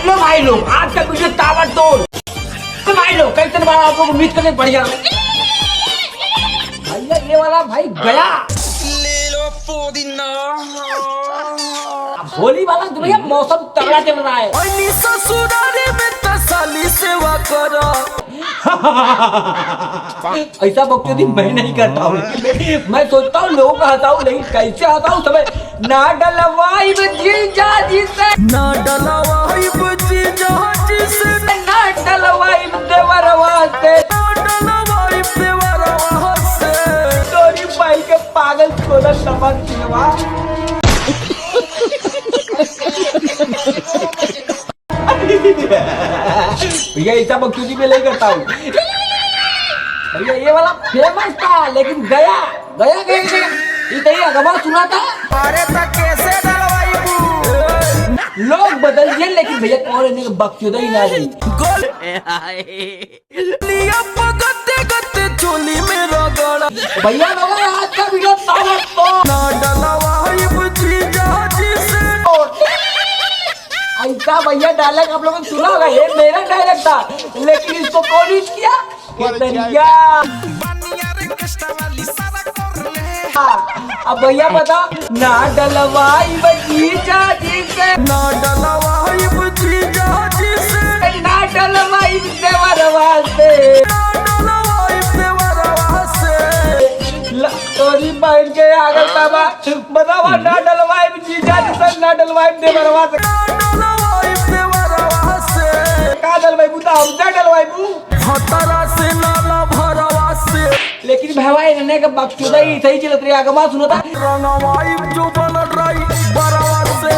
भाई लोग आज का वीडियो ताबड़तोड़। तो भाई लोग कैसे बार आप लोग उम्मीद करने बढ़िया भैया ये वाला भाई गया ले लो पुदीना। होली वाला तो भैया मौसम तगड़ा चल रहा है। ससुराले में तसली सेवा करो। ऐसा बकचोदी मैं नहीं करता हूँ, मैं सोचता हूँ लोगों का हंसाऊं, लेकिन कैसे हंसाऊं समय ना डलवाई जीजा जी से, ना डलवाई जीजा जी से, ना डलवाई देवरवा से, ना डलवाई देवरवा से। तोरी भाई के पागल छोड़ा समझ दिलवा। भैया ऐसा बकचोदी में नहीं करता हूँ भैया, ये वाला फेमस था लेकिन गया गया गया गया इतनी अगवा सुना था। अरे तक कैसे डलवाई लोग बदल दिए लेकिन भैया कौन है बकचोदा ही ना रही। गोल लिया पगते गते चोली में रगड़ा। भैया लोग आज का वीडियो ताबड़तोड़। ना डलवाई जीजा जी से। ऐसा भैया डायलॉग आप लोगों ने सुना होगा, ये मेरा डायलॉग था लेकिन इसको कौन यूज किया? अब भैया बता ना डलवाई जीजा जी से, ना डलवाई जीजा जी से, ना डलवाई देवरवा से, ना डलवाई देवरवा से। तोरी बहन के आगल तबा बतावा ना डलवाई जीजा जी से, ना डलवाई देवरवा से, ना डलवाई देवरवा से। का डलवाई बुता उजा डलवाई बू हतरा से नाला भरवा से। लेकिन भाई इन्होंने का बकचोदा ही सही चलत रही आगमा सुना था। रंगवाई जो बन रही बरवा से।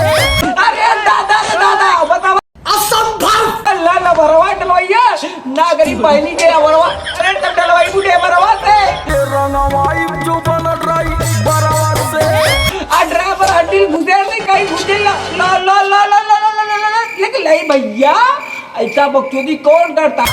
अरे दादा दादा बतावा असंभव अल्लाह ना भरवा डलवाइया ना गरीब बहनी के भरवा। अरे तब डलवाई बूढ़े भरवा से रंगवाई जो बन रही बरवा से। आ ड्राइवर हड्डी घुसेर नहीं कहीं घुसे ला ला ला ला ला ला ला ला ला लेकिन नहीं भैया ऐसा बकचोदी कौन करता?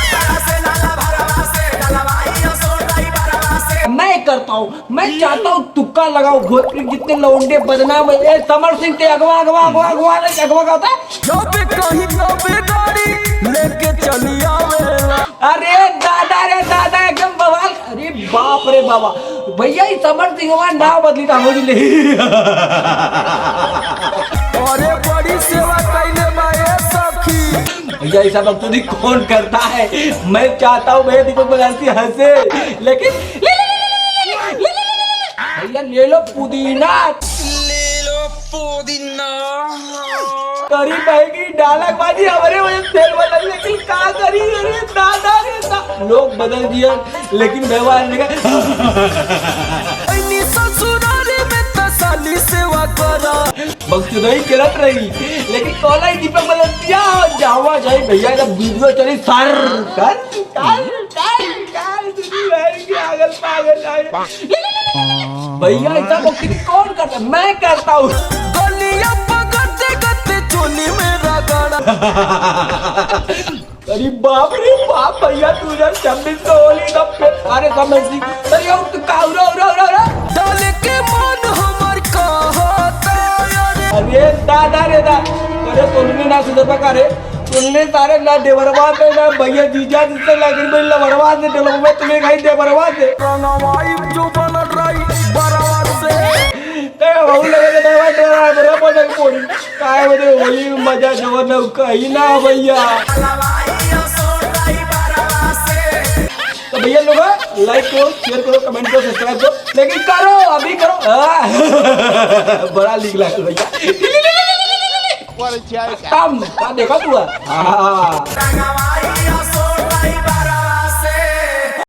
मैं करता हूँ, मैं चाहता हूँ तुक्का लगाओ भोजपुरी जितने लौंडे बदनाम है। समर सिंह ते अगवा अगवा अगवा अगवा अगवा का होता है जब कहीं कभी गाड़ी लेके चली आवेला। अरे दादा एकदम बवाल। अरे बाप रे बाबा भैया ये समर सिंह हमारा नाम बदली था मुझे ले। अरे बड़ी सेवा कैले माए सखी। भैया ऐसा बकचोदी कौन करता है? मैं चाहता हूँ भैया दीपक बजारती हंसे लेकिन भैया ले लो पुदीना। ले लो पुदीना। करी पाएगी डालक बाजी हमारे वजह से तेल बदल लेकिन क्या करी? अरे दादा रे लोग बदल दिए लेकिन व्यवहार नहीं ससुराले में तसली सेवा करा। बकचोदी करत रही लेकिन कॉला ही दीपक बदल दिया जावा जाए भैया जब वीडियो चली सर कर आगल पागल भैया ऐसा बकचोदी कौन करता? मैं करता हूँ। गलिया पकड़ते गते चोली में रगड़ा। अरे बाप रे बाप भैया 2026 को होली का अरे समझ ली। अरे अब तो का उरा डाल के मन हमर कहता। अरे दादा रे दा अरे तुमने ना सुधर का रे तुमने सारे ना देवरवा पे ना भैया जीजा जिससे लेकिन मैं लवरवा से डलो मैं तुम्हें कहीं देवरवा से रंगवाई जो बन रही बरवा से। ते बहु लगे देवा देवा बराबर नहीं पोड़ी काय बदे होली में मजा जो ना कहीं ना भैया। तो भैया लोग लाइक करो शेयर करो कमेंट करो सब्सक्राइब करो लेकिन करो अभी करो। बड़ा लीक लगा भैया कम का देखा तू। हाँ